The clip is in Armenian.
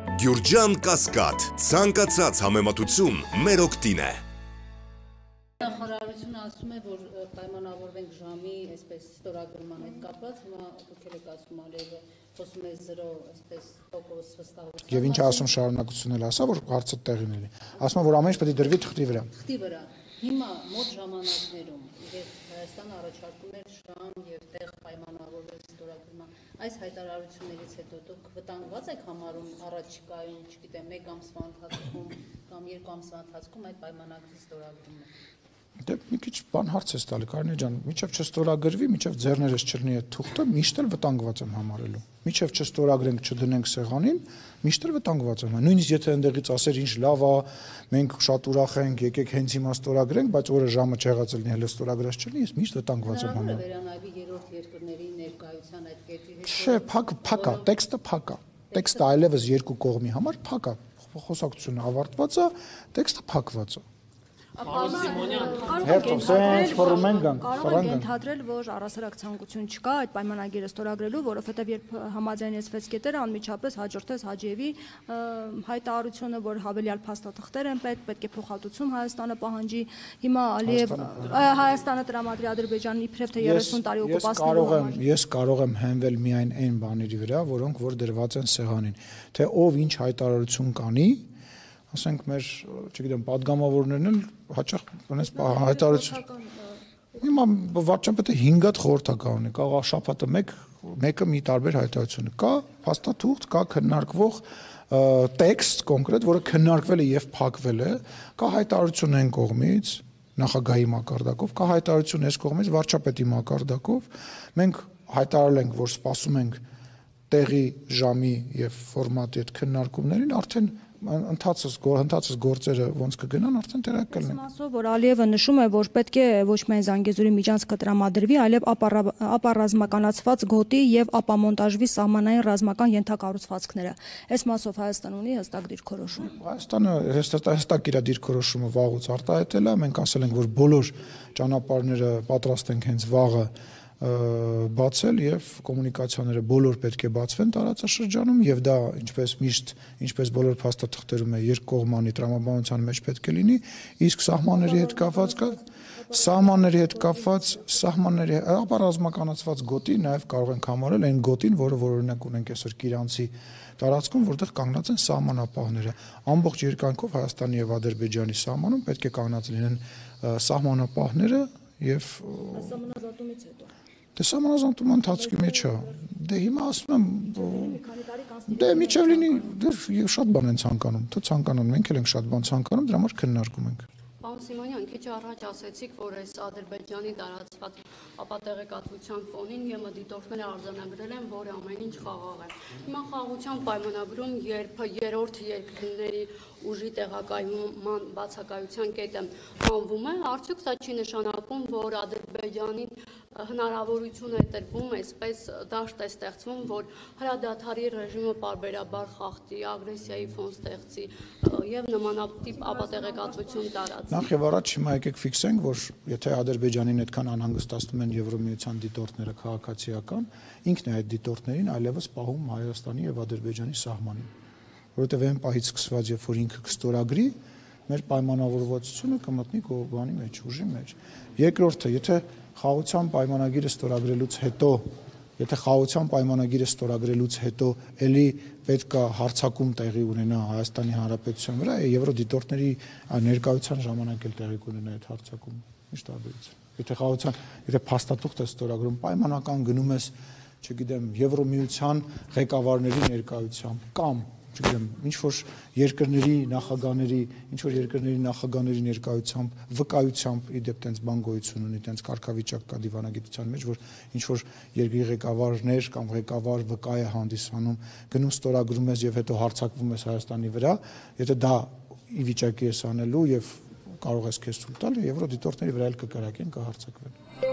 Գյուրջան Կասկադ, ցանկացած համեմատություն մեր օգտին է։ Նախարարությունը ասում է, որ պայմանավորվենք ժամի այսպես ստորագրման հետ կապված, հիմա դուք եք ասում Ալիևը խոսում է 0 այսպես տոկոս վստահություն։ Եվ ինչ ասում շարունակությունն էլ ասա, որ հարցը տեղին էլի։ Ասում որ ամեն ինչ պետք է դրվի թղթի վրա։ Թղթի վրա։ Հիմա մոտ ժամանակներում, երբ Հայաստանը առաջարկում էր ժամ եւ տեղ պայմանավորվել ստորագրման, այս հայտարարություններից հետո դուք վտանգված եք համարում առաջիկայում, չգիտեմ, 1 ամսվա ընթացքում կամ 2 ամսվա ընթացքում այդ պայմանագրի ստորագրումը։ Դե մի քիչ բան հարց ես տալի, Կարինե ջան, միջև չստորագրվի, միջև ձեռներս չլինի այդ թուղթը, միշտ էլ վտանգված եմ համարելու։ Միջև չստորագրենք, չդնենք սեղանին, միշտ էլ վտանգված եմ։ Նույնիսկ եթե այնտեղից ասեր ինչ լավ է, մենք շատ ուրախ ենք, եկեք հենց հիմա ստորագրենք, բայց օրը ժամը չեղած լինի, հələ ստորագրած չլինի, ես միշտ վտանգված եմ համարում։ Վերանայվի երրորդ երկրների ներկայության այդ կետի հետ։ Չէ, փակ է, տեքստը փակ է։ Տեքստը այլևս երկու կողմի համար փակ է։ Խոսակցությունը ավարտված է, տեքստը փակված է։ Կարող ենք ենթադրել, որ առասարակ ցանկություն չկա այդ պայմանագիրը ստորագրելու, որովհետև երբ համաձայնեցվեց կետերը, անմիջապես հաջորդեց Հաջիևի հայտարարությունը, որ հավելյալ փաստաթղթեր են պետք է փոխհատուցում Հայաստանը պահանջի։ Հիմա Ալիև Հայաստանը տրամադրի Ադրբեջանին իբրև թե 30 տարի օկուպացնելու համար։ Ես կարող եմ հենվել միայն այն բաների վրա, որոնք որ դրված են սեղանին, թե ով ինչ հայտարարություն կանի, ասենք մեր, չգիտեմ, падգամավորներն էլ հաճախ բանես հայտարարություն։ Հիմա վարչապետը 5 հատ խորհրդական ունի, կա շաբաթը մեկը մի տարբեր հայտարարություն, կա փաստաթուղթ, կա քննարկվող տեքստ կոնկրետ, որը քննարկվել է եւ փակվել է, կա հայտարարություն այն կողմից, նախագահի մակարդակով, կա հայտարարություն այս կողմից վարչապետի մակարդակով, մենք հայտարարել ենք, որ սպասում ենք տեղի, ժամի եւ ֆորմատի այդ քննարկումներին, արդեն ընթացս գործերը ոնց կգնան, արդեն տեղակ կլինեն։ Ասում որ Ալիևը նշում է, որ պետք է ոչ միայն Զանգեզուրի միջանցքը տրամադրվի, այլև ապառազմականացված գոտի եւ ապամոնտաժվի սահմանային ռազմական ենթակառուցվածքները։ Այս մասով Հայաստանը ունի հստակ դիրքորոշում։ Հայաստանը հստակ իր դիրքորոշումը վաղուց արտահայտել է, մենք ասել ենք, որ բոլոր ճանապարհները պատրաստ ենք հենց վաղը բացել եւ կոմունիկացիաները բոլոր պետք է բացվեն տարածաշրջանում եւ դա ինչպես միշտ ինչպես բոլոր փաստաթղթերում է երկկողմանի տրամաբանության մեջ պետք է լինի, իսկ սահմանների հետ կապված ապառազմականացված գոտի նաեւ կարող ենք համարել այն գոտին, որը օրինակ ունենք այսօր Կիրանցի տարածքում, որտեղ կանգնած են սահմանապահները։ Ամբողջ երկայնքով Հայաստանի եւ Ադրբեջանի սահմանում պետք է կանգնած լինեն սահմանապահները եւ սահմանազատումից հետո Դե սահմանազատումը ընթացքի մեջ է։ Դե հիմա ասում եմ, դե միջև լինի, դեռ շատ բան են ցանկանում, թե ցանկանում, մենք էլ ենք շատ բան ցանկանում, դրա համար քննարկում ենք։ Պարոն Սիմոնյան, քիչ առաջ ասացիք, որ այս Ադրբեջանի տարածված ապատեղեկատվության ֆոնին ԵՄ դիտորդները արձանագրել են, որ ամեն ինչ խաղաղ է։ Հիմա խաղաղության պայմանագրում, երբ երրորդ երկրների ուժի տեղակայման բացակայության կետը հանվում է, արդյոք սա չի նշանակում, որ Ադրբեջանին հնարավորություն է տրվում, այսպես դաշտ է ստեղծվում, որ հրադադարի ռեժիմը պարբերաբար խախտի, ագրեսիայի ֆոն ստեղծի եւ նմանատիպ ապատեղեկատվություն տարածի։ Նախ եւ առաջ հիմա եկեք ֆիքսենք, որ եթե Ադրբեջանին այդքան անհանգստացնում են Եվրոմիության դիտորդները քաղաքացիական, ինքն է այդ դիտորդներին այլևս պահում Հայաստանի եւ Ադրբեջանի սահմանին, որովհետեւ այն պահից սկսված, երբ որ ինքը կստորագրի, մեր պայմանավորվածությունը կմտնի բանի մեջ, ուժի մեջ։ Երկրորդը, եթե խաղաղության պայմանագիրը ստորագրելուց հետո էլի պետք է հարձակում տեղի ունենա Հայաստանի Հանրապետության վրա, եվրոդիտորդների ներկայության ժամանակ էլ տեղի կունենա այդ հարձակումը։ Ինչ տարբերություն։ Եթե փաստաթուղթ է ստորագրում, պայմանական գնում ես, չգիտեմ, Եվրոմիության ղեկավարների ներկայությամբ կամ չգիտեմ, ինչ որ երկրների նախագահների ներկայությամբ, վկայությամբ իդեպ տենց բան գոյություն ունի, տենց կարգավիճակ կա դիվանագիտության մեջ, որ ինչ որ երկրի ղեկավարներ կամ ղեկավար վկա է հանդիսանում, գնում ստորագրում ես եւ հետո հարձակվում ես Հայաստանի վրա, եթե դա ի վիճակի ես անելու եւ կարող ես քեզ ցույց տալ, եվրոդիտորդների վրա էլ կկրակեն, կհարձակվեն։